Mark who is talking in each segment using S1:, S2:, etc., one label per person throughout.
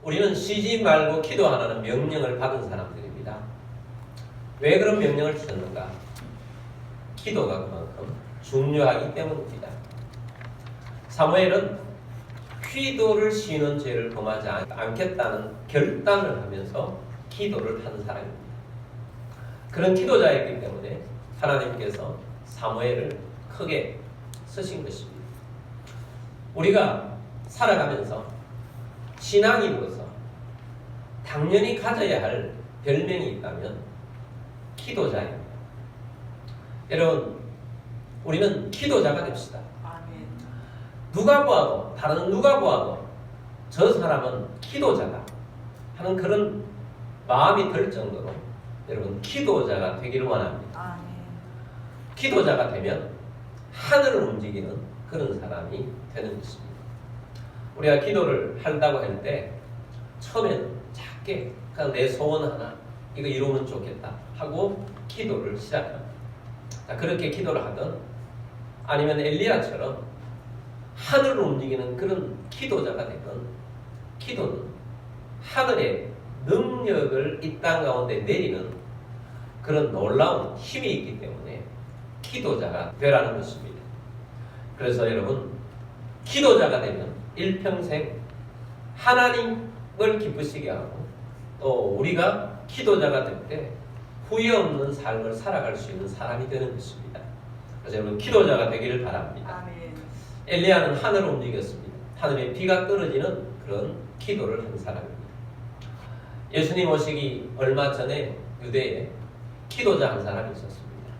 S1: 우리는 쉬지 말고 기도하라는 명령을 받은 사람들입니다. 왜 그런 명령을 주셨는가? 기도가 그만큼 중요하기 때문입니다. 사무엘은 기도를 쉬는 죄를 범하지 않겠다는 결단을 하면서 기도를 하는 사람입니다. 그런 기도자였기 때문에 하나님께서 사무엘을 크게 쓰신 것입니다. 우리가 살아가면서 신앙인으로서 당연히 가져야 할 별명이 있다면 기도자입니다. 여러분, 우리는 기도자가 됩시다.
S2: 아멘.
S1: 누가 보아도, 다른 누가 보아도 저 사람은 기도자다 하는 그런 마음이 들 정도로 여러분 기도자가 되기를 원합니다.
S2: 아멘.
S1: 기도자가 되면 하늘을 움직이는 그런 사람이 되는 것입니다. 우리가 기도를 한다고 할 때 처음에는 작게 그냥 내 소원 하나 이거 이루면 좋겠다 하고 기도를 시작합니다. 그렇게 기도를 하든 아니면 엘리야처럼 하늘을 움직이는 그런 기도자가 되든 기도는 하늘의 능력을 이 땅 가운데 내리는 그런 놀라운 힘이 있기 때문에 기도자가 되라는 것입니다. 그래서 여러분 기도자가 되면 일평생 하나님을 기쁘시게 하고 또 우리가 기도자가 될 때 후회 없는 삶을 살아갈 수 있는 사람이 되는 것입니다. 그래서 여러분 기도자가 되기를 바랍니다.
S2: 아멘.
S1: 엘리야는 하늘을 움직였습니다. 하늘에 비가 떨어지는 그런 기도를 한 사람입니다. 예수님 오시기 얼마 전에 유대에 기도자 한 사람이 있었습니다.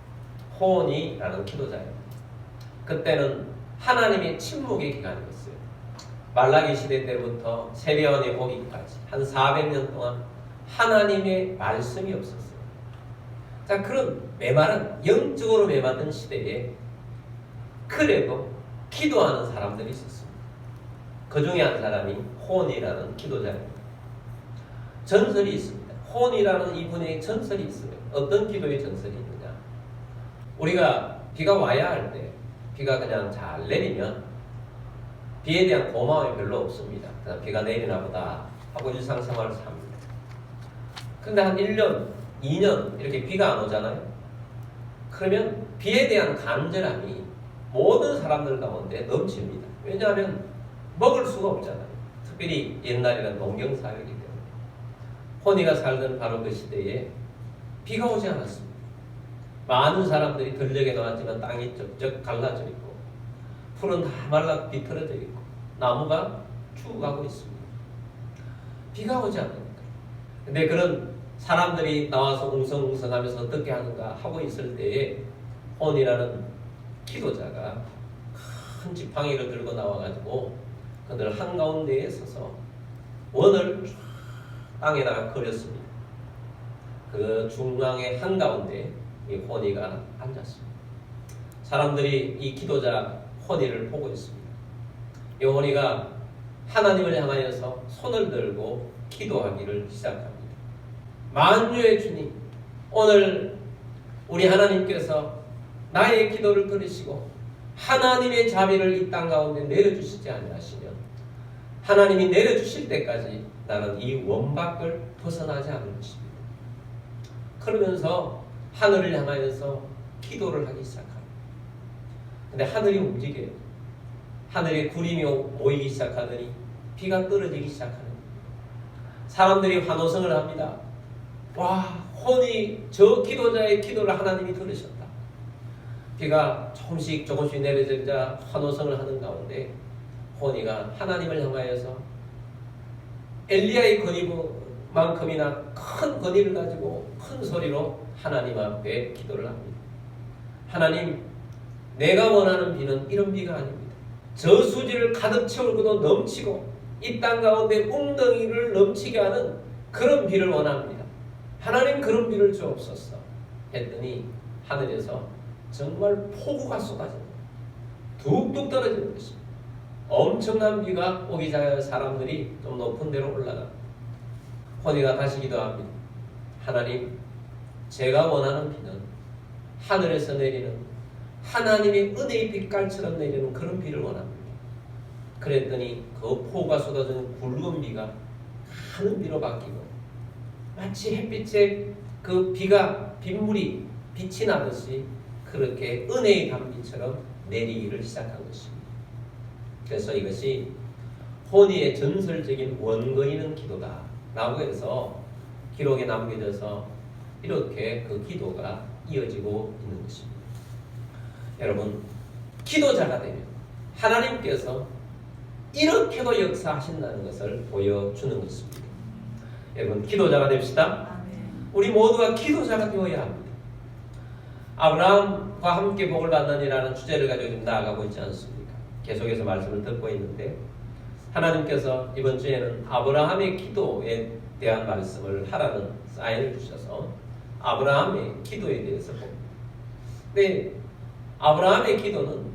S1: 호온이라는 기도자입니다. 그때는 하나님의 침묵의 기간이었어요. 말라기 시대 때부터 세례요한이 오기까지 한 400년 동안 하나님의 말씀이 없었어요. 자, 그런 메마른 영적으로 메마른 시대에 그래도 기도하는 사람들이 있었습니다. 그 중에 한 사람이 호온이라는 기도자입니다. 전설이 있습니다. 호온이라는 이분의 전설이 있어요. 어떤 기도의 전설이 있느냐? 우리가 비가 와야 할 때 비가 그냥 잘 내리면 비에 대한 고마움이 별로 없습니다. 그냥 비가 내리나 보다 하고 일상생활을 삽니다. 근데 한 1년, 2년 이렇게 비가 안 오잖아요. 그러면 비에 대한 간절함이 모든 사람들 가운데 넘칩니다. 왜냐하면 먹을 수가 없잖아요. 특별히 옛날에는 농경사회이기 때문에. 호니가 살던 바로 그 시대에 비가 오지 않았습니다. 많은 사람들이 들녘에 나왔지만 땅이 쩍쩍 갈라져 있고 풀은 다 말라 비틀어져 있고 나무가 죽어가고 있습니다. 비가 오지 않으니까. 근데 그런 사람들이 나와서 웅성웅성하면서 어떻게 하는가 하고 있을 때에 혼이라는 기도자가 큰 지팡이를 들고 나와가지고 그들 한가운데에 서서 원을 땅에다가 그렸습니다. 그 중앙의 한가운데 이 호니가 앉았습니다. 사람들이 이 기도자 호니를 보고 있습니다. 이 호니가 하나님을 향하여서 손을 들고 기도하기를 시작합니다. 만유의 주님, 오늘 우리 하나님께서 나의 기도를 들으시고 하나님의 자비를 이 땅 가운데 내려주시지 아니하시면 하나님이 내려주실 때까지 나는 이 원밖을 벗어나지 않을 것입니다. 그러면서 하늘을 향하여서 기도를 하기 시작합니다. 근데 하늘이 움직여요. 하늘에 구름이 모이기 시작하더니 비가 떨어지기 시작하는 사람들이 환호성을 합니다. 와, 혼이 저 기도자의 기도를 하나님이 들으셨다. 비가 조금씩 내려지자 환호성을 하는 가운데 호니가 하나님을 향하여서 엘리야의 건의만큼이나 큰 건의를 가지고 큰 소리로 하나님 앞에 기도를 합니다. 하나님, 내가 원하는 비는 이런 비가 아닙니다. 저수지를 가득 채우고도 넘치고 이 땅 가운데 웅덩이를 넘치게 하는 그런 비를 원합니다. 하나님, 그런 비를 주옵소서 했더니 하늘에서 정말 폭우가 쏟아집니다. 뚝뚝 떨어지는 것입니다. 엄청난 비가 오기 전에 사람들이 좀 높은 데로 올라갑니다. 호니가 다시 기도합니다. 하나님, 제가 원하는 비는 하늘에서 내리는 하나님의 은혜의 빛깔처럼 내리는 그런 비를 원합니다. 그랬더니 그 폭우가 쏟아지는 굵은 비가 가는 비로 바뀌고 마치 햇빛에 그 빗물이 빛이 나듯이 그렇게 은혜의 단비처럼 내리기를 시작한 것입니다. 그래서 이것이 혼의의 전설적인 원거이는 기도다 라고 해서 기록에 남겨져서 이렇게 그 기도가 이어지고 있는 것입니다. 여러분, 기도자가 되면 하나님께서 이렇게도 역사하신다는 것을 보여주는 것입니다. 여러분, 기도자가 됩시다. 우리 모두가 기도자가 되어야 합니다. 아브라함과 함께 복을 받느니라는 주제를 가지고 지금 나아가고 있지 않습니까? 계속해서 말씀을 듣고 있는데 하나님께서 이번 주에는 아브라함의 기도에 대한 말씀을 하라는 사인을 주셔서 아브라함의 기도에 대해서 봅니다. 근데 아브라함의 기도는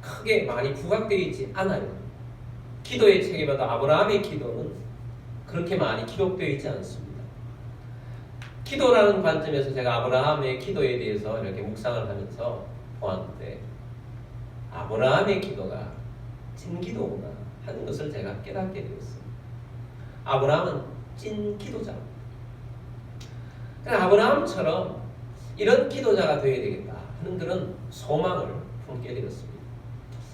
S1: 크게 많이 부각되어 있지 않아요. 기도의 책에 봐도 아브라함의 기도는 그렇게 많이 기록되어 있지 않습니다. 기도라는 관점에서 제가 아브라함의 기도에 대해서 이렇게 묵상을 하면서 보았는데 아브라함의 기도가 찐 기도구나 하는 것을 제가 깨닫게 되었습니다. 아브라함은 찐 기도자입니다. 아브라함처럼 이런 기도자가 되어야 되겠다 하는 그런 소망을 품게 되었습니다.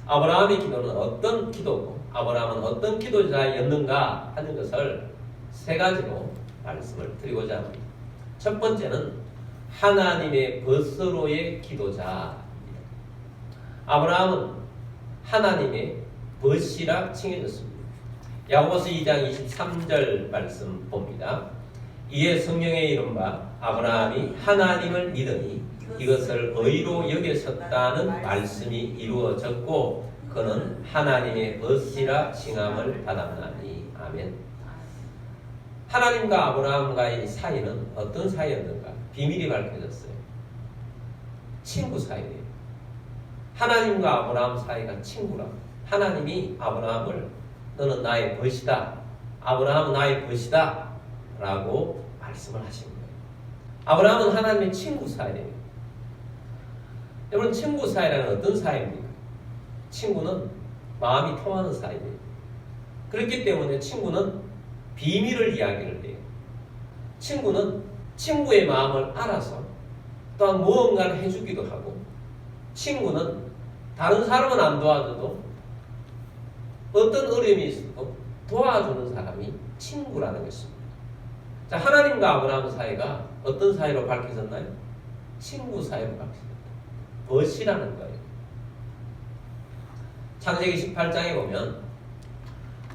S1: 아브라함의 기도는 어떤 기도고 아브라함은 어떤 기도자였는가 하는 것을 세 가지로 말씀을 드리고자 합니다. 첫 번째는 하나님의 벗으로의 기도자입니다. 아브라함은 하나님의 벗이라 칭해졌습니다. 야고보서 2장 23절 말씀 봅니다. 이에 성경에 이른바 아브라함이 하나님을 믿으니 이것을 의로 여겼었다는 말씀이 이루어졌고 그는 하나님의 벗이라 칭함을 받았나니. 아멘. 하나님과 아브라함과의 사이는 어떤 사이였는가? 비밀이 밝혀졌어요. 친구 사이예요. 하나님과 아브라함 사이가 친구라. 하나님이 아브라함을 너는 나의 벗이다. 아브라함은 나의 벗이다. 라고 말씀을 하신 거예요. 아브라함은 하나님의 친구 사이예요. 여러분, 친구 사이라는 어떤 사이입니까? 친구는 마음이 통하는 사이예요. 그렇기 때문에 친구는 비밀을 이야기를 해요. 친구는 친구의 마음을 알아서 또한 무언가를 해주기도 하고 친구는 다른 사람은 안 도와줘도 어떤 어려움이 있어도 도와주는 사람이 친구라는 것입니다. 자, 하나님과 아브라함 사이가 어떤 사이로 밝혀졌나요? 친구 사이로 밝혀졌다. 벗이라는 거예요. 창세기 18장에 보면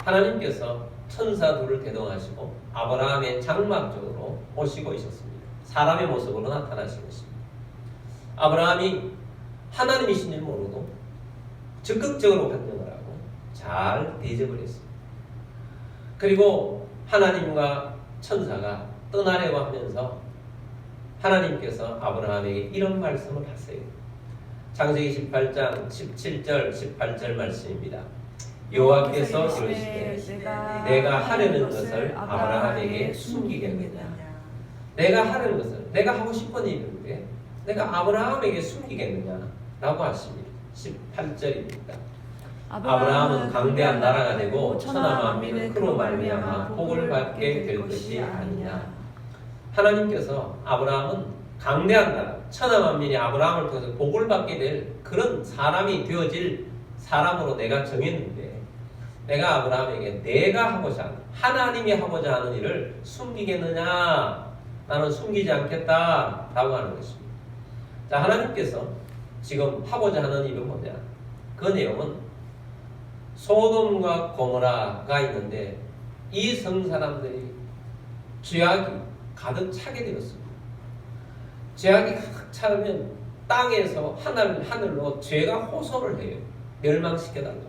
S1: 하나님께서 천사 둘을 대동하시고 아브라함의 장막 쪽으로 오시고 있었습니다. 사람의 모습으로 나타나신 것입니다. 아브라함이 하나님이신 줄 모르고 적극적으로 환영을 하고 잘 대접을 했습니다. 그리고 하나님과 천사가 떠나려고 하면서 하나님께서 아브라함에게 이런 말씀을 하세요. 창세기 18장 17절 18절 말씀입니다. 여호와께서 이르시되 내가 하려는 것을 아브라함에게 숨기겠느냐. 내가 하려는 것을 내가 하고 싶은 일인데 내가 아브라함에게 숨기겠느냐 라고 하십니다. 18절입니다. 아브라함은 강대한 나라가 되고 천하 만민은 그로 말미암아 복을 받게 될 것이 아니냐. 하나님께서 아브라함은 강대한 나라, 천하 만민이 아브라함을 통해서 복을 받게 될 그런 사람이 되어질 사람으로 내가 정했는데 내가 아브라함에게 내가 하고자 하는 하나님이 하고자 하는 일을 숨기겠느냐. 나는 숨기지 않겠다 라고 하는 것입니다. 자, 하나님께서 지금 하고자 하는 일은 뭐냐? 그 내용은 소돔과 고모라가 있는데 이 성사람들이 죄악이 가득 차게 되었습니다. 죄악이 가득 차면 땅에서 하늘로 죄가 호소를 해요. 멸망시켜달라.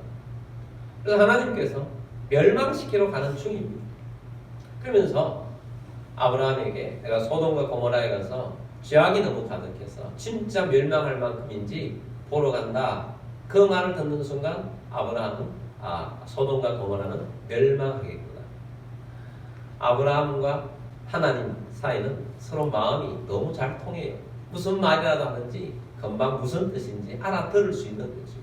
S1: 그래서 하나님께서 멸망시키러 가는 중입니다. 그러면서 아브라함에게 내가 소돔과 고모라에 가서 죄악이 너무 가득해서 진짜 멸망할 만큼인지 보러 간다. 그 말을 듣는 순간 아브라함은 소돔과 고모라는 멸망하겠구나. 아브라함과 하나님 사이는 서로 마음이 너무 잘 통해요. 무슨 말이라도 하는지 금방 무슨 뜻인지 알아들을 수 있는 거죠.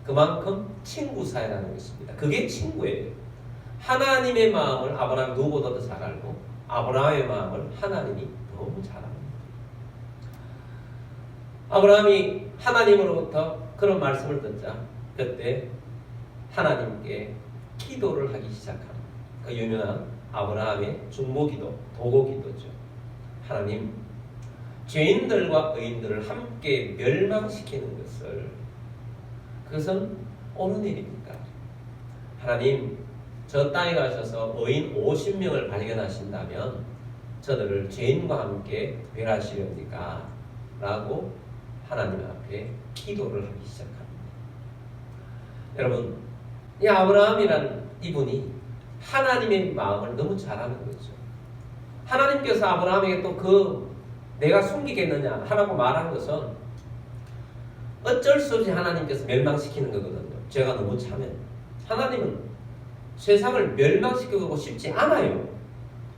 S1: 그만큼 친구 사이라는 것입니다. 그게 친구예요. 하나님의 마음을 아브라함이 누구보다도 잘 알고 아브라함의 마음을 하나님이 너무 잘 압니다. 아브라함이 하나님으로부터 그런 말씀을 듣자 그때 하나님께 기도를 하기 시작합니다. 그 유명한 아브라함의 중보기도, 도고기도죠. 하나님, 죄인들과 의인들을 함께 멸망시키는 것을 그것은 옳은 일입니까? 하나님, 저 땅에 가셔서 의인 50명을 발견하신다면 저들을 죄인과 함께 멸하시렵니까? 라고 하나님 앞에 기도를 하기 시작합니다. 여러분, 이 아브라함이라는 이분이 하나님의 마음을 너무 잘 아는 거죠. 하나님께서 아브라함에게 또 내가 숨기겠느냐 하라고 말한 것은 어쩔 수 없이 하나님께서 멸망시키는 거거든요. 죄가 너무 차면. 하나님은 세상을 멸망시키고 싶지 않아요.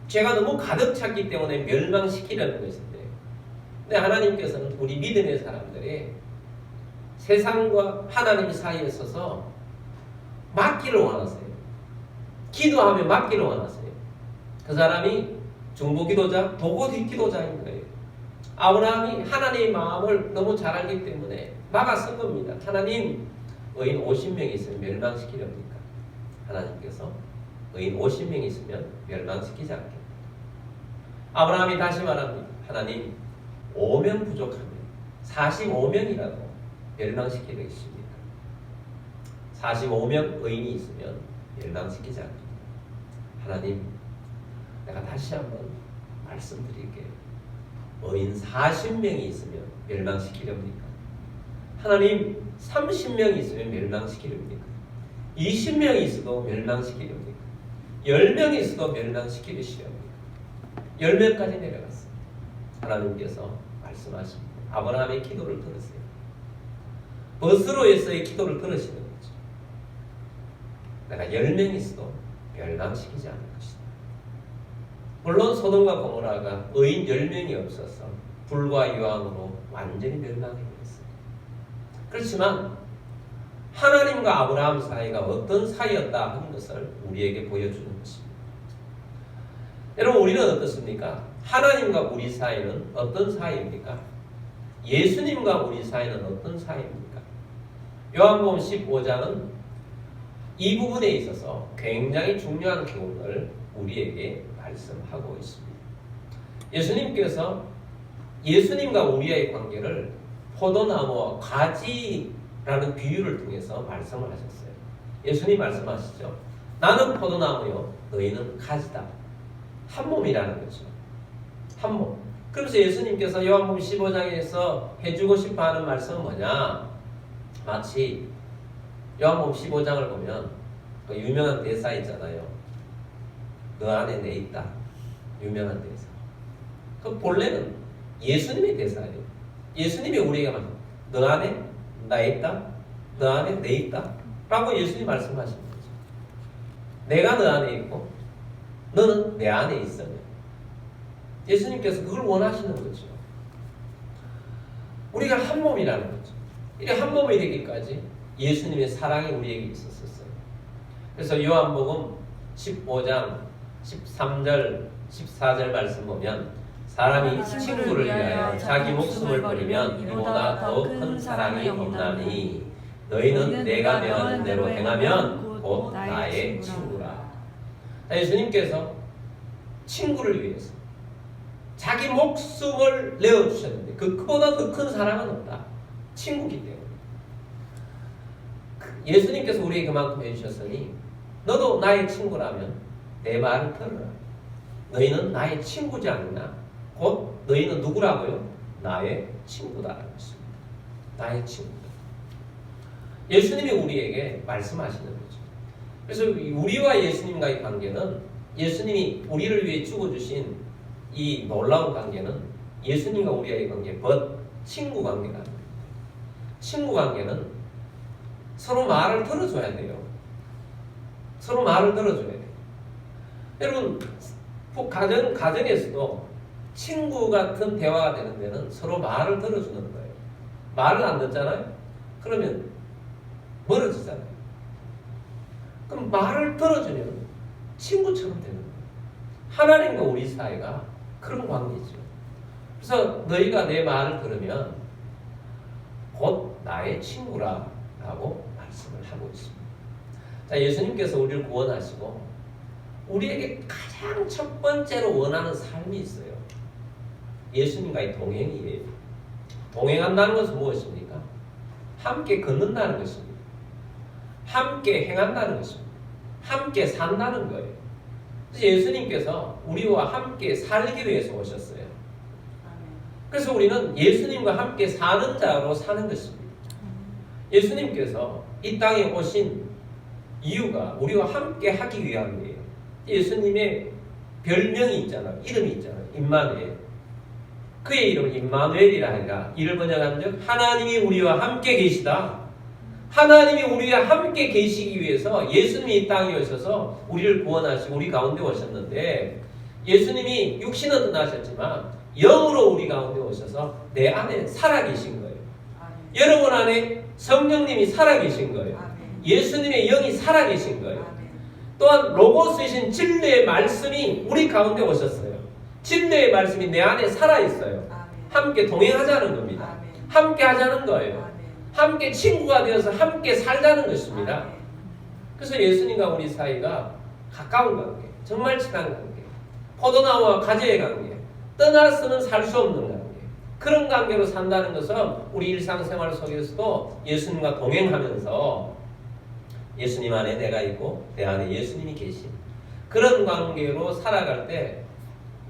S1: 죄가 너무 가득 찼기 때문에 멸망시키려는 것인데, 근데 하나님께서는 우리 믿음의 사람들이 세상과 하나님 사이에 서서 맡기를 원하세요. 기도하면 맡기를 원하세요. 그 사람이 중보기도자, 도고기도자인 거예요. 아브라함이 하나님의 마음을 너무 잘 알기 때문에 막아선 겁니다. 하나님, 의인 50명이 있으면 멸망시키렵니까? 하나님께서 의인 50명이 있으면 멸망시키지 않겠다. 아브라함이 다시 말합니다. 하나님, 5명 부족하면 45명이라도 멸망시키겠습니까? 45명 의인이 있으면 멸망시키지 않겠다. 하나님, 내가 다시 한번 말씀드릴게요. 의인 40명이 있으면 멸망시키렵니까? 하나님, 30명이 있으면 멸망시키렵니까? 20명이 있어도 멸망시키렵니까? 10명이 있어도 멸망시키시렵니까? 10명까지 내려갔습니다. 하나님께서 말씀하십니다. 아브라함의 기도를 들으세요. 버스로에서의 기도를 들으시는 거죠. 내가 10명이 있어도 멸망시키지 않을 것이다. 물론 소돔과 고모라가 의인 10명이 없어서 불과 유황으로 완전히 멸망해버렸어요. 그렇지만 하나님과 아브라함 사이가 어떤 사이였다 하는 것을 우리에게 보여주는 것입니다. 여러분, 우리는 어떻습니까? 하나님과 우리 사이는 어떤 사이입니까? 예수님과 우리 사이는 어떤 사이입니까? 요한복음 15장은 이 부분에 있어서 굉장히 중요한 교훈을 우리에게 말씀하고 있습니다. 예수님께서 예수님과 우리의 관계를 포도나무와 가지라는 비유를 통해서 말씀을 하셨어요. 예수님 말씀하시죠. 나는 포도나무요, 너희는 가지다. 한 몸이라는 거죠. 한 몸. 그래서 예수님께서 요한복음 15장에서 해주고 싶어하는 말씀은 뭐냐? 마치 요한복음 15장을 보면 그 유명한 대사 있잖아요. 너 안에 내 있다. 유명한 대사. 그 본래는 예수님의 대사예요. 예수님이 우리에게 말씀, 너 안에 나 있다. 너 안에 내 있다. 라고 예수님이 말씀하시는 거죠. 내가 너 안에 있고 너는 내 안에 있어요. 예수님께서 그걸 원하시는 거죠. 우리가 한 몸이라는 거죠. 이게 한 몸이 되기까지 예수님의 사랑이 우리에게 있었어요. 그래서 요한복음 15장 13절 14절 말씀 보면 사람이 친구를 위하여 자기 목숨을 버리면 이보다 더 큰 사랑이 없나니 너희는 내가 명하는 대로 행하면 곧 나의 친구라. 예수님께서 친구를 위해서 자기 목숨을 내어주셨는데 그보다 더 큰 사랑은 없다. 친구기 때문에. 예수님께서 우리에게 그만큼 해주셨으니 너도 나의 친구라면 내 말을 들으라. 너희는 나의 친구지 않느냐? 곧 너희는 누구라고요? 나의 친구다라는 것입니다. 나의 친구다. 예수님이 우리에게 말씀하시는 거죠. 그래서 우리와 예수님과의 관계는 예수님이 우리를 위해 죽어주신 이 놀라운 관계는 예수님과 우리의 관계, 친구 관계가 아닙니다. 친구 관계는 서로 말을 들어줘야 돼요. 서로 말을 들어줘야 돼요. 여러분, 가정에서도 친구 같은 대화가 되는 데는 서로 말을 들어주는 거예요. 말을 안 듣잖아요? 그러면 멀어지잖아요. 그럼 말을 들어주면 친구처럼 되는 거예요. 하나님과 우리 사이가 그런 관계죠. 그래서 너희가 내 말을 들으면 곧 나의 친구라 라고 말씀을 하고 있습니다. 자, 예수님께서 우리를 구원하시고 우리에게 가장 첫 번째로 원하는 삶이 있어요. 예수님과의 동행이에요. 동행한다는 것은 무엇입니까? 함께 걷는다는 것입니다. 함께 행한다는 것입니다. 함께 산다는 거예요. 그래서 예수님께서 우리와 함께 살기 위해서 오셨어요. 그래서 우리는 예수님과 함께 사는 자로 사는 것입니다. 예수님께서 이 땅에 오신 이유가 우리와 함께 하기 위함이에요. 예수님의 별명이 있잖아요. 이름이 있잖아요. 임마누엘. 그의 이름은 임마누엘이라 하니까 이를 번역한 즉 하나님이 우리와 함께 계시다. 하나님이 우리와 함께 계시기 위해서 예수님이 이 땅에 오셔서 우리를 구원하시고 우리 가운데 오셨는데 예수님이 육신은 떠나셨지만 영으로 우리 가운데 오셔서 내 안에 살아계신 거예요. 여러분 안에 성령님이 살아계신 거예요. 예수님의 영이 살아계신 거예요. 또한 로고스이신 진리의 말씀이 우리 가운데 오셨어요. 진리의 말씀이 내 안에 살아있어요. 함께 동행하자는 겁니다. 함께 하자는 거예요. 함께 친구가 되어서 함께 살자는 것입니다. 그래서 예수님과 우리 사이가 가까운 관계, 정말 친한 관계, 포도나무와 가지의 관계, 떠나서는 살 수 없는 관계, 그런 관계로 산다는 것은 우리 일상생활 속에서도 예수님과 동행하면서 예수님 안에 내가 있고 내 안에 예수님이 계신 그런 관계로 살아갈 때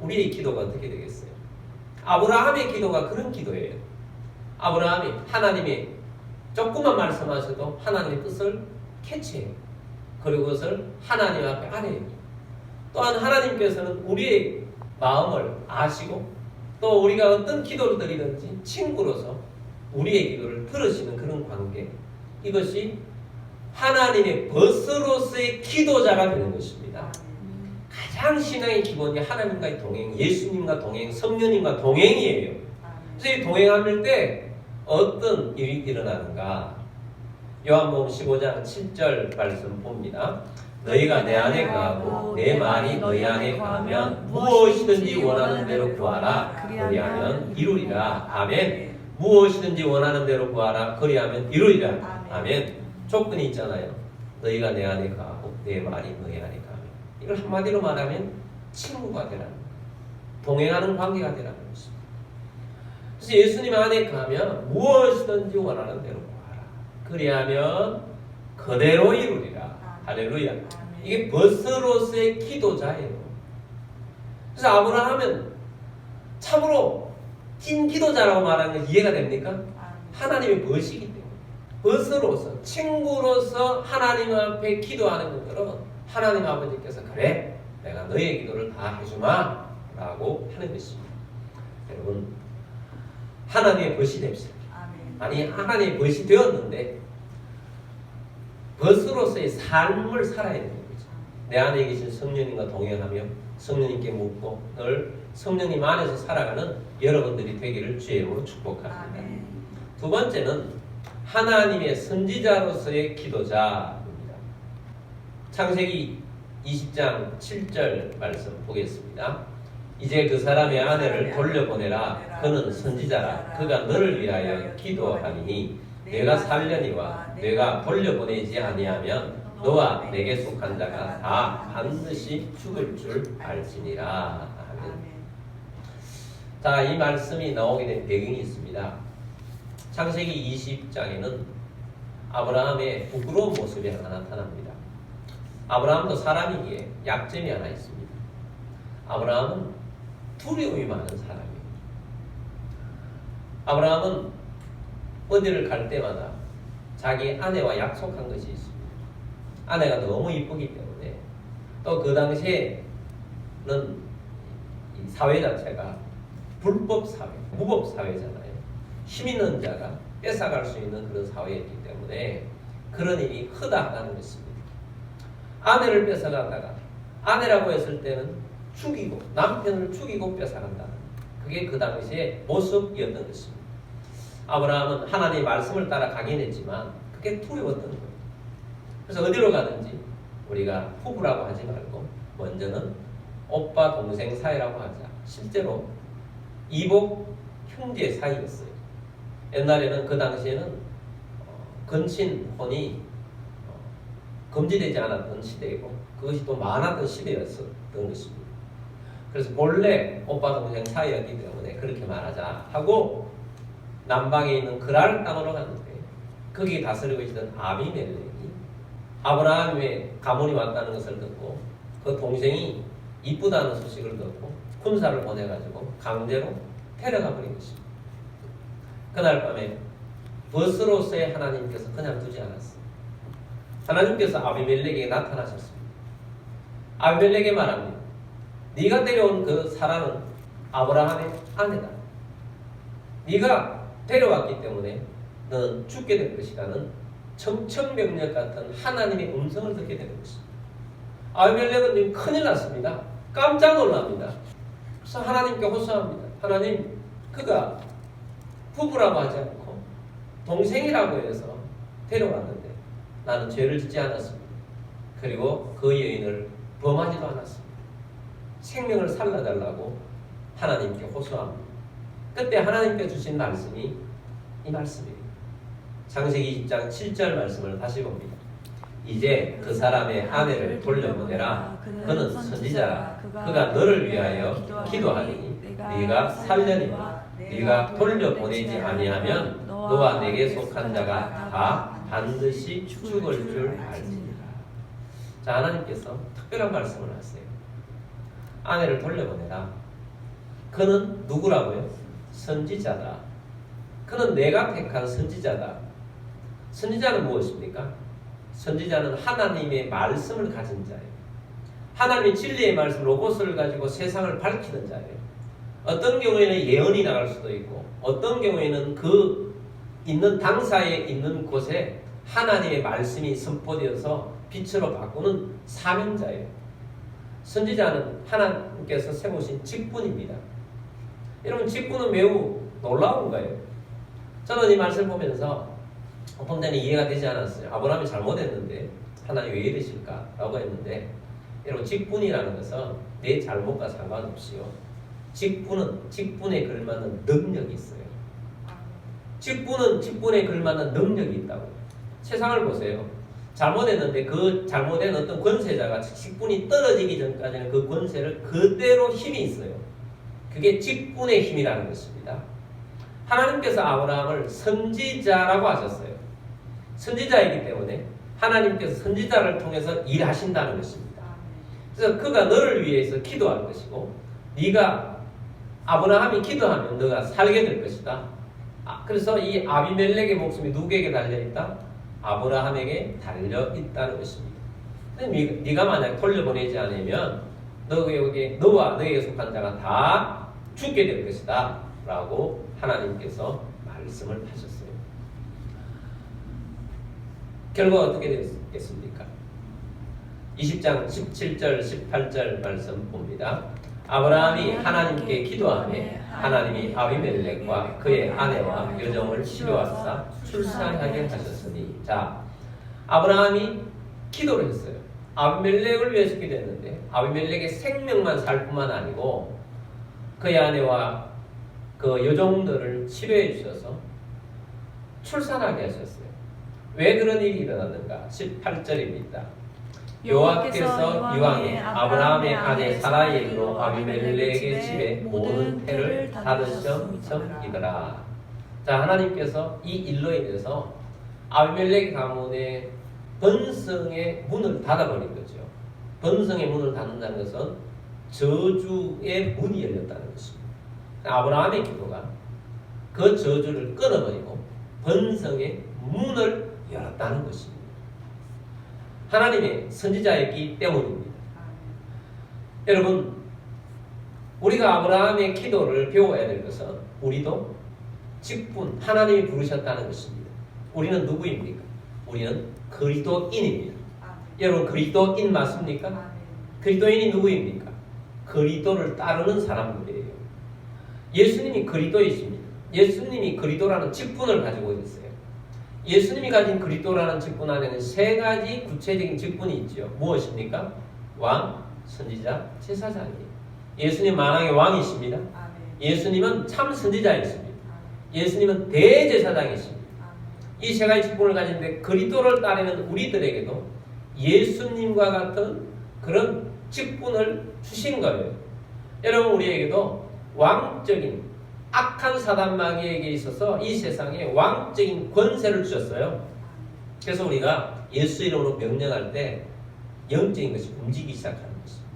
S1: 우리의 기도가 어떻게 되겠어요? 아브라함의 기도가 그런 기도예요. 아브라함이 하나님이 조금만 말씀하셔도 하나님의 뜻을 캐치해요. 그리고 그것을 하나님 앞에 아뢰요. 또한 하나님께서는 우리의 마음을 아시고 또 우리가 어떤 기도를 드리든지 친구로서 우리의 기도를 들으시는 그런 관계, 이것이 하나님의 벗으로서의 기도자가 되는 것입니다. 가장 신앙의 기본이 하나님과의 동행, 예수님과 동행, 성령님과 동행이에요. 그래서 이 동행할 때 어떤 일이 일어나는가? 요한복음 15장 7절 말씀 봅니다. 너희가 내 안에 거하고 내 말이 너희 안에 거하면 무엇이든지 원하는 대로 구하라. 그리하면 이루리라. 아멘. 무엇이든지 원하는 대로 구하라. 그리하면 이루리라. 아멘. 조건이 있잖아요. 너희가 내 안에 거하고 내 말이 너희 안에 거하면. 이걸 한마디로 말하면 친구가 되라는 거예요. 동행하는 관계가 되라는 것입니다. 그래서 예수님 안에 가면 무엇이든지 원하는 대로 구하라. 그리하면 그대로 이루리라. 할렐루야. 이게 벗으로서의 기도자예요. 그래서 아브라함은 참으로 찐 기도자라고 말하는 게 이해가 됩니까? 하나님의 벗이기 때문에. 벗으로서, 친구로서 하나님 앞에 기도하는 것들은 하나님 아버지께서 그래, 내가 너의 기도를 다 해주마 라고 하는 것입니다. 여러분, 하나님의 벗이 됩시다. 아니, 하나님의 벗이 되었는데 벗으로서의 삶을 살아야 되는 거죠. 내 안에 계신 성령님과 동행하며 성령님께 묻고 늘 성령님 안에서 살아가는 여러분들이 되기를 주의 이름으로 축복합니다. 아멘. 두 번째는 하나님의 선지자로서의 기도자입니다. 창세기 20장 7절 말씀 보겠습니다. 이제 그 사람의 아내를 돌려보내라. 그는 선지자라. 그가 너를 위하여 기도하리니 내가 살려니와 내가 돌려보내지 아니하면 너와 내게 속한 자가 다 반드시 죽을 줄 알지니라. 아멘. 자, 이 말씀이 나오게 된 배경이 있습니다. 창세기 20장에는 아브라함의 부끄러운 모습이 하나 나타납니다. 아브라함도 사람이기에 약점이 하나 있습니다. 아브라함은 두려움이 많은 사람이에요. 아브라함은 어디를 갈 때마다 자기 아내와 약속한 것이 있습니다. 아내가 너무 이쁘기 때문에 또 그 당시에는 이 사회 자체가 불법 사회, 무법 사회잖아요. 힘 있는 자가 뺏어갈 수 있는 그런 사회였기 때문에 그런 일이 허다하다는 것입니다. 아내를 뺏어가다가 아내라고 했을 때는 죽이고 남편을 죽이고 뺏어간다는 그게 그 당시의 모습이었던 것입니다. 아브라함은 하나님의 말씀을 따라 가긴 했지만 그게 두려웠던 거예요. 그래서 어디로 가든지 우리가 부부라고 하지 말고 먼저는 오빠 동생 사이라고 하자. 실제로 이복 형제 사이였어요. 옛날에는 그 당시에는 근친혼이 금지되지 않았던 시대이고 그것이 또 많았던 시대였었던 것입니다. 그래서 본래 오빠 동생 사이였기 때문에 그렇게 말하자 하고 남방에 있는 그랄 땅으로 갔는데 거기 다스리고 있던 아비멜렉이 아브라함의 가문이 왔다는 것을 듣고 그 동생이 이쁘다는 소식을 듣고 군사를 보내가지고 강제로 데려가 버린 것입니다. 그날 밤에 벗으로서의 하나님께서 그냥 두지 않았어요. 하나님께서 아비멜렉에게 나타나셨습니다. 아비멜렉에게 말합니다. 네가 데려온 그 사람은 아브라함의 아내다. 네가 데려왔기 때문에 너는 죽게 될 것이라는 청천벽력 같은 하나님의 음성을 듣게 되는 것입니다. 아비멜렉은 지금 큰일 났습니다. 깜짝 놀랍니다. 그래서 하나님께 호소합니다. 하나님, 그가 부부라고 하지 않고 동생이라고 해서 데려왔는데 나는 죄를 짓지 않았습니다. 그리고 그 여인을 범하지도 않았습니다. 생명을 살려달라고 하나님께 호소합니다. 그때 하나님께 주신 말씀이 이 말씀이에요. 창세기 20장 7절 말씀을 다시 봅니다. 이제 그 사람의 아내를 돌려보내라. 그는 선지자라. 그가 너를 위하여 기도하리니 네가 살려니와 네가 돌려보내지 아니하면 너와 내게 속한 자가 다 반드시 죽을 줄 알지니라. 자, 하나님께서 특별한 말씀을 하세요. 아내를 돌려보내라. 그는 누구라고요? 선지자다. 그는 내가 택한 선지자다. 선지자는 무엇입니까? 선지자는 하나님의 말씀을 가진 자예요. 하나님의 진리의 말씀, 로고스를 가지고 세상을 밝히는 자예요. 어떤 경우에는 예언이 나갈 수도 있고 어떤 경우에는 그 있는 당사에 있는 곳에 하나님의 말씀이 선포되어서 빛으로 바꾸는 사명자예요. 선지자는 하나님께서 세우신 직분입니다. 여러분, 직분은 매우 놀라운 거예요. 저는 이 말씀을 보면서 어떤 때는 이해가 되지 않았어요. 아브라함이 잘못했는데 하나님 왜 이러실까? 라고 했는데 여러분, 직분이라는 것은 내 잘못과 상관없이요, 직분은 직분에 걸맞는 능력이 있어요. 직분은 직분에 걸맞는 능력이 있다고요. 세상을 보세요. 잘못했는데 그 잘못된 어떤 권세자가 직분이 떨어지기 전까지는 그 권세를 그대로 힘이 있어요. 그게 직분의 힘이라는 것입니다. 하나님께서 아브라함을 선지자라고 하셨어요. 선지자이기 때문에 하나님께서 선지자를 통해서 일하신다는 것입니다. 그래서 그가 너를 위해서 기도할 것이고 네가 아브라함이 기도하면 너가 살게 될 것이다. 그래서 이 아비멜렉의 목숨이 누구에게 달려있다? 아브라함에게 달려있다는 것입니다. 네가 만약 돌려보내지 않으면 너와 너에게 속한 자가 다 죽게 될 것이다 라고 하나님께서 말씀을 하셨어요. 결과가 어떻게 됐겠습니까? 20장 17절 18절 말씀 봅니다. 아브라함이 하나님께 기도하며 하나님이 아비멜렉과 그의 아내와 여종을 치료하사 출산하게 하셨으니. 자, 아브라함이 기도를 했어요. 아비멜렉을 위해서 기도했는데 아비멜렉의 생명만 살 뿐만 아니고 그의 아내와 그 여종들을 치료해 주셔서 출산하게 하셨어요. 왜 그런 일이 일어났는가? 18절입니다. 여호와께서 이왕에 아브라함의 아내 사라의 일로 아비멜렉의 집에 모든 해를 닫으셨음이더라. 자, 하나님께서 이 일로 인해서 아비멜렉 가문의 번성의 문을 닫아버린 거죠. 번성의 문을 닫는다는 것은 저주의 문이 열렸다는 것입니다. 아브라함의 기도가 그 저주를 끊어버리고 번성의 문을 열었다는 것입니다. 하나님의 선지자였기 때문입니다. 여러분, 우리가 아브라함의 기도를 배워야 될 것은 우리도 직분, 하나님이 부르셨다는 것입니다. 우리는 누구입니까? 우리는 그리스도인입니다. 여러분, 그리스도인 맞습니까? 그리스도인이 누구입니까? 그리스도를 따르는 사람들이에요. 예수님이 그리스도이십니다. 예수님이 그리스도라는 직분을 가지고 있어요. 예수님이 가진 그리스도라는 직분 안에는 세 가지 구체적인 직분이 있죠. 무엇입니까? 왕, 선지자, 제사장이에요. 예수님 만왕의 왕이십니다. 예수님은 참 선지자이십니다. 예수님은 대제사장이십니다. 이 세 가지 직분을 가지는데 그리스도를 따르는 우리들에게도 예수님과 같은 그런 직분을 주신 거예요. 여러분, 우리에게도 왕적인 악한 사단 마귀에게 있어서 이 세상에 왕적인 권세를 주셨어요. 그래서 우리가 예수 이름으로 명령할 때 영적인 것이 움직이기 시작하는 것입니다.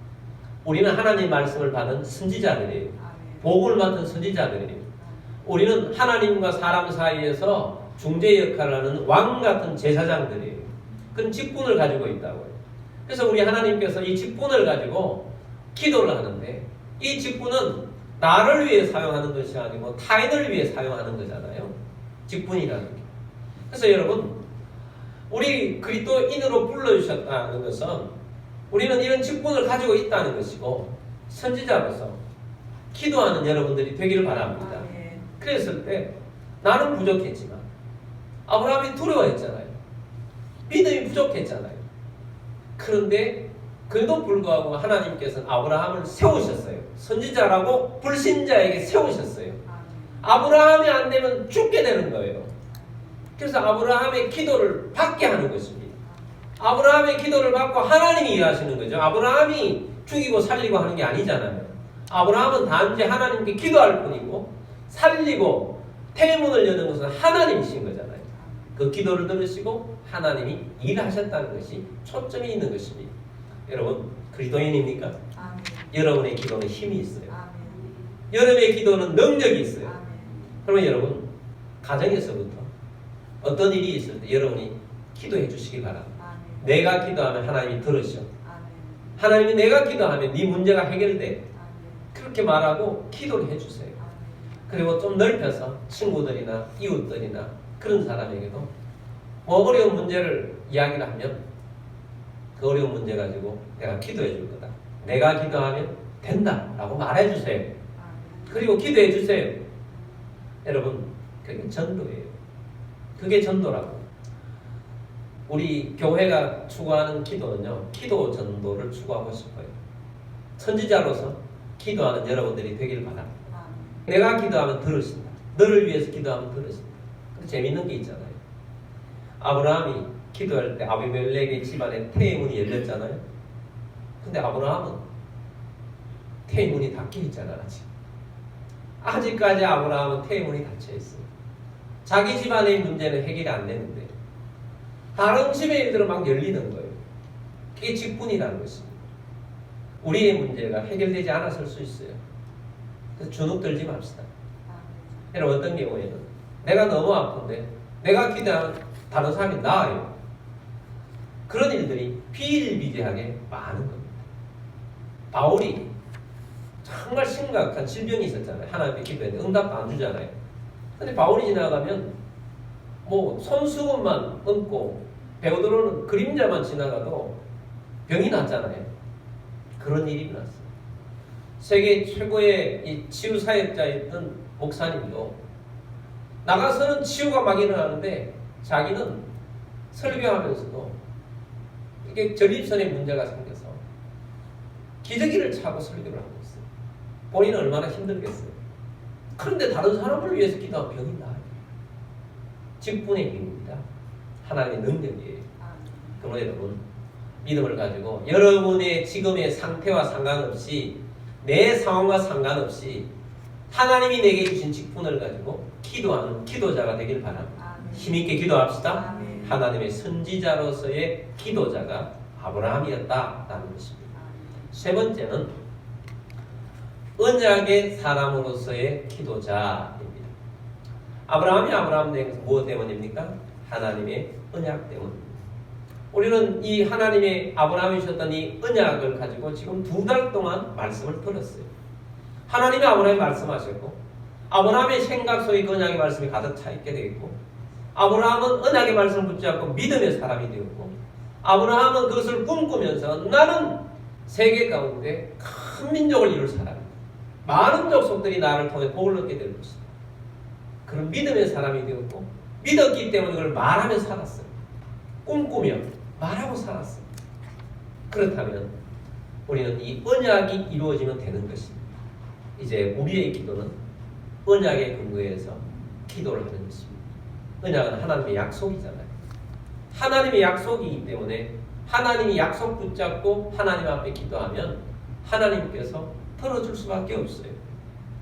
S1: 우리는 하나님의 말씀을 받은 선지자들이에요. 복을 맡은 선지자들이에요. 우리는 하나님과 사람 사이에서 중재 역할을 하는 왕 같은 제사장들이에요. 그런 직분을 가지고 있다고요. 그래서 우리 하나님께서 이 직분을 가지고 기도를 하는데, 이 직분은 나를 위해 사용하는 것이 아니고 타인을 위해 사용하는 거잖아요. 직분이라는 게. 그래서 여러분, 우리 그리스도인으로 불러주셨다는 것은 우리는 이런 직분을 가지고 있다는 것이고, 선지자로서 기도하는 여러분들이 되기를 바랍니다. 그랬을 때 나는 부족했지만 아브라함이 두려워했잖아요. 믿음이 부족했잖아요. 그런데 그래도 불구하고 하나님께서는 아브라함을 세우셨어요. 선지자라고 불신자에게 세우셨어요. 아브라함이 안 되면 죽게 되는 거예요. 그래서 아브라함의 기도를 받게 하는 것입니다. 아브라함의 기도를 받고 하나님이 일하시는 거죠. 아브라함이 죽이고 살리고 하는 게 아니잖아요. 아브라함은 단지 하나님께 기도할 뿐이고 살리고 태문을 여는 것은 하나님이신 거잖아요. 그 기도를 들으시고 하나님이 일하셨다는 것이 초점이 있는 것입니다. 여러분, 그리스도인입니까?
S2: 아멘.
S1: 여러분의 기도는 힘이 있어요.
S2: 아멘.
S1: 여러분의 기도는 능력이 있어요.
S2: 아멘.
S1: 그러면 여러분, 가정에서부터 어떤 일이 있을 때 여러분이 기도해 주시기 바랍니다.
S2: 아멘.
S1: 내가 기도하면 하나님이 들으셔.
S2: 아멘.
S1: 하나님이 내가 기도하면 네 문제가 해결돼.
S2: 아멘.
S1: 그렇게 말하고 기도를 해주세요.
S2: 아멘.
S1: 그리고 좀 넓혀서 친구들이나 이웃들이나 그런 사람에게도 뭐 어려운 문제를 이야기를 하면 그 어려운 문제 가지고 내가 기도해 줄 거다. 내가 기도하면 된다. 라고 말해 주세요.
S2: 아멘.
S1: 그리고 기도해 주세요. 여러분, 그게 전도예요. 그게 전도라고. 우리 교회가 추구하는 기도는요, 기도 전도를 추구하고 싶어요. 선지자로서 기도하는 여러분들이 되기를 바랍니다.
S2: 아멘.
S1: 내가 기도하면 들으신다. 너를 위해서 기도하면 들으신다. 근데 재밌는 게 있잖아요. 아브라함이 기도할 때 아비멜렉의 집안에 태문이 열렸잖아요. 근데 아브라함은 태문이 닫혀 있잖아, 아직. 아직까지 아브라함은 태문이 닫혀 있어요. 자기 집안의 문제는 해결이 안 되는데 다른 집의 일들은 막 열리는 거예요. 그게 직분이라는 것입니다. 우리의 문제가 해결되지 않았을 수 있어요. 그래서 주눅 들지 맙시다. 여러분, 어떤 경우에는 내가 너무 아픈데 내가 기도하면 다른 사람이 나아요. 그런 일들이 비일비재하게 많은 겁니다. 바울이 정말 심각한 질병이 있었잖아요. 하나님께 기도했는데 응답도 안 주잖아요. 근데 바울이 지나가면 뭐 손수건만 얹고 베오드로는 그림자만 지나가도 병이 났잖아요. 그런 일이 일어났어요. 세계 최고의 이 치유 사역자였던 목사님도 나가서는 치유가 막 일어나는데 자기는 설교하면서도 이게 전립선에 문제가 생겨서 기저귀를 차고 설교를 하고 있어요. 본인은 얼마나 힘들겠어요. 그런데 다른 사람을 위해서 기도하면 병이 나요. 직분의 힘입니다. 하나님의 능력이에요. 그러므로 여러분, 믿음을 가지고 여러분의 지금의 상태와 상관없이 내 상황과 상관없이 하나님이 내게 주신 직분을 가지고 기도하는 기도자가 되길 바랍니다. 힘있게 기도합시다.
S2: 아멘.
S1: 하나님의 선지자로서의 기도자가 아브라함이었다라는 것입니다. 세 번째는 언약의 사람으로서의 기도자입니다. 아브라함이 아브라함 된 것은 무엇 때문입니까? 하나님의 언약 때문입니다. 우리는 이 하나님의 아브라함이 주셨던 이 언약을 가지고 지금 2달 동안 말씀을 들었어요. 하나님이 아브라함에 말씀하셨고 아브라함의 생각 속에 그 언약의 말씀이 가득 차 있게 되겠고 아브라함은 언약의 말씀을 붙잡고 믿음의 사람이 되었고 아브라함은 그것을 꿈꾸면서 나는 세계 가운데 큰 민족을 이룰 사람이다. 많은 족속들이 나를 통해 복을 얻게 될 것이다. 그런 믿음의 사람이 되었고 믿었기 때문에 그걸 말하며 살았어요. 꿈꾸며 말하고 살았어요. 그렇다면 우리는 이 언약이 이루어지면 되는 것입니다. 이제 우리의 기도는 언약에 근거해서 기도를 하는 것입니다. 언약은 하나님의 약속이잖아요. 하나님의 약속이기 때문에 하나님이 약속 붙잡고 하나님 앞에 기도하면 하나님께서 들어줄 수밖에 없어요.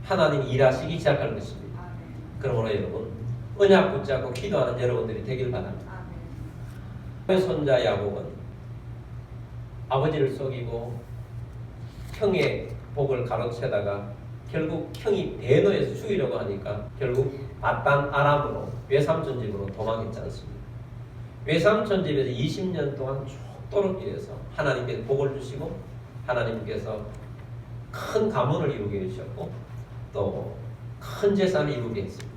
S1: 하나님이 일하시기 시작할 것입니다. 그러므로 여러분, 언약 붙잡고 기도하는 여러분들이 되길 바랍니다. 손자 야곱은 아버지를 속이고 형의 복을 가로채다가 결국 형이 대노해서 죽이려고 하니까 결국 아단 아람으로 외삼촌 집으로 도망했지 않습니까? 외삼촌 집에서 20년 동안 죽도록 일해서 하나님께서 복을 주시고 하나님께서 큰 가문을 이루게 해주셨고 또 큰 재산을 이루게 했습니다.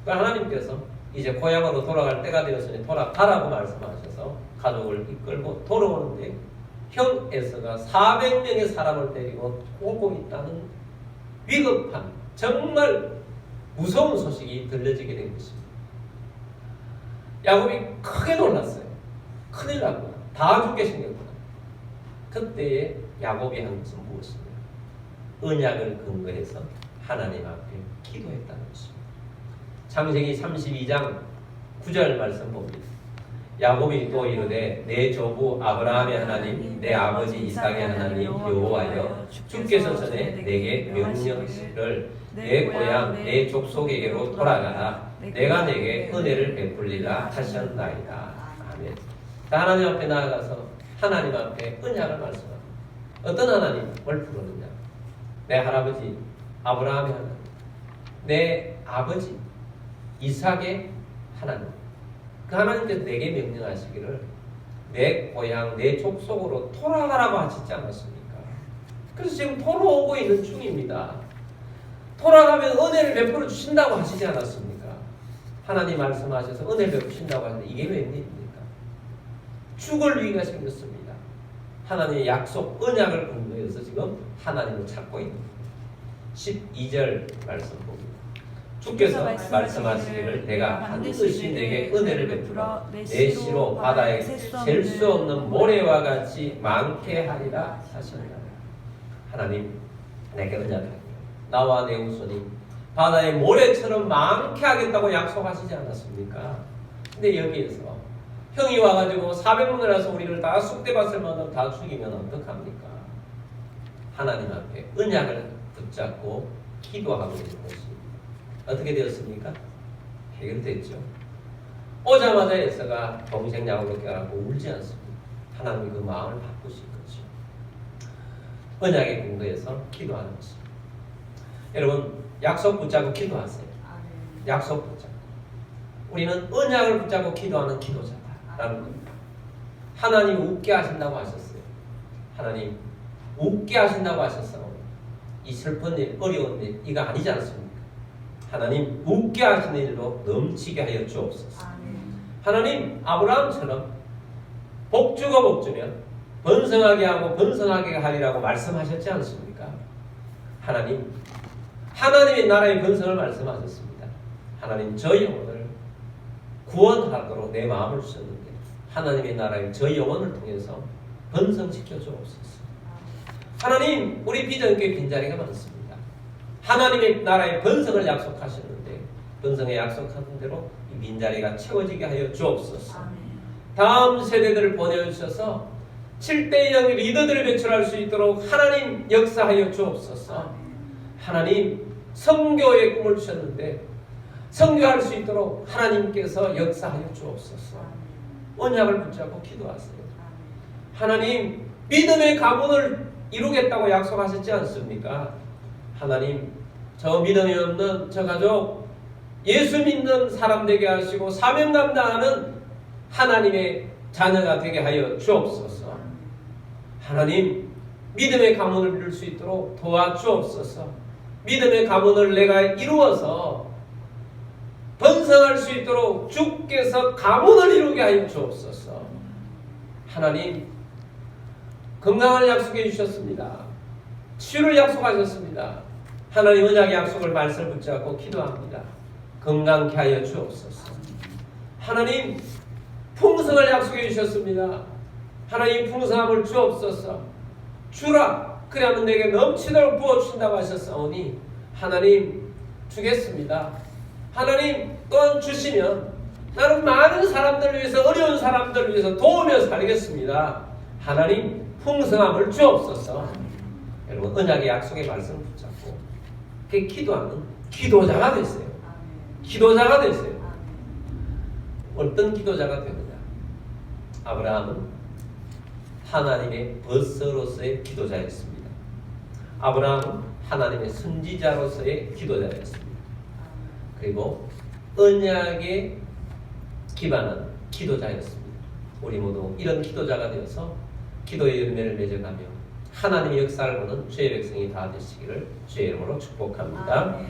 S1: 그러니까 하나님께서 이제 고향으로 돌아갈 때가 되었으니 돌아가라고 말씀하셔서 가족을 이끌고 돌아오는데 형 에서가 400명의 사람을 데리고 오고 있다는 위급한 정말 무서운 소식이 들려지게 된 것입니다. 야곱이 크게 놀랐어요. 큰일 났구나. 다 죽게 생겼구나. 그때에 야곱이 한 것은 무엇이냐? 언약을 근거해서 하나님 앞에 기도했다는 것입니다. 창세기 32장 9절 말씀 봅니다. 야곱이 또 이르되 내 조부 아브라함의 하나님 내 아버지 이삭의 하나님 여호와여 주께서 전에 내게 명령하시기를 내 고향 내 족속에게로 돌아가라 내가 내게 은혜를 베풀리라 하셨나이다. 아멘. 하나님 앞에 나아가서 하나님 앞에 언약을 말씀합니다. 어떤 하나님을 부르느냐? 내 할아버지 아브라함의 하나님, 내 아버지 이삭의 하나님. 그 하나님께서 내게 명령하시기를 내 고향 내 족속으로 돌아가라고 하시지 않았습니까? 그래서 지금 돌아오고 있는 중입니다. 돌아가면 은혜를 베풀어 주신다고 하시지 않았습니까? 하나님 말씀하셔서 은혜를 베푸신다고 하는데 이게 웬일입니까? 죽을 위기가 생겼습니다. 하나님의 약속 언약을 근거해서 지금 하나님을 찾고 있는 겁니다. 12절 말씀 봅니다. 주께서 말씀하시기를 내가 반드시 내게 은혜를 베풀어 내 시로 바다에 셀 수 없는 모래와 같이 많게 하리라 하셨나요? 하나님 내게 언약하기를 나와 내 후손이 바다의 모래처럼 많게 하겠다고 약속하시지 않았습니까? 근데 여기에서 형이 와가지고 400명이라서 우리를 다 쑥대밭을 만들어 다 죽이면 어떡합니까? 하나님 앞에 언약을 붙잡고 기도하고 있는 것입니다. 어떻게 되었습니까? 해결됐죠. 오자마자 에서가 동생 야곱을 껴안고 울지 않습니다. 하나님이 그 마음을 바꾸신 거죠. 언약의 근거에서 기도하는 것입니다. 여러분 약속 붙잡고 기도하세요. 약속 붙잡고. 우리는 언약을 붙잡고 기도하는 기도자다라는 겁니다. 하나님 웃게 하신다고 하셨어요. 하나님 웃게 하신다고 하셨어요. 이 슬픈 일, 어려운 일 이거 아니지 않습니까? 하나님 웃게 하시는 일로 넘치게 하여 주옵소서. 하나님 아브라함처럼 복주고 복주면 번성하게 하고 번성하게 하리라고 말씀하셨지 않습니까? 하나님 하나님의 나라의 번성을 말씀하셨습니다. 하나님 저 영혼을 구원하도록 내 마음을 주셨는데 하나님의 나라의 저 영혼을 통해서 번성시켜 주옵소서. 하나님 우리 비전교회 빈자리가 많습니다. 하나님의 나라의 번성을 약속하셨는데 번성에 약속한 대로 이 빈자리가 채워지게 하여 주옵소서. 다음 세대들을 보내주셔서 7대0 리더들을 배출할 수 있도록 하나님 역사하여 주옵소서. 하나님 선교의 꿈을 주셨는데 선교할 수 있도록 하나님께서 역사하여 주옵소서. 언약을 붙잡고 기도하세요. 하나님 믿음의 가문을 이루겠다고 약속하셨지 않습니까? 하나님 저 믿음이 없는 저 가족 예수 믿는 사람 되게 하시고 사명 감당하는 하나님의 자녀가 되게 하여 주옵소서. 하나님 믿음의 가문을 이룰 수 있도록 도와주옵소서. 믿음의 가문을 내가 이루어서 번성할 수 있도록 주께서 가문을 이루게 하여 주옵소서. 하나님 건강을 약속해 주셨습니다. 치유를 약속하셨습니다. 하나님 언약의 약속을 말씀 붙잡고 기도합니다. 건강케 하여 주옵소서. 하나님 풍성을 약속해 주셨습니다. 하나님 풍성함을 주옵소서. 주라. 그래야만 내게 넘치도록 부어주신다고 하셨사오니 하나님 주겠습니다. 하나님 또한 주시면 나는 많은 사람들을 위해서, 어려운 사람들을 위해서 도우며 살겠습니다. 하나님 풍성함을 주옵소서. 여러분 언약의 약속의 말씀을 붙잡고 그 기도하는 기도자가 됐어요. 기도자가 됐어요. 어떤 기도자가 되느냐? 아브라함은 하나님의 벗서로서의 기도자였습니다. 아브라함은 하나님의 선지자로서의 기도자였습니다. 그리고 언약에 기반한 기도자였습니다. 우리 모두 이런 기도자가 되어서 기도의 열매를 맺어가며 하나님의 역사를 보는 주의 백성이 다 되시기를 주의 이름으로 축복합니다.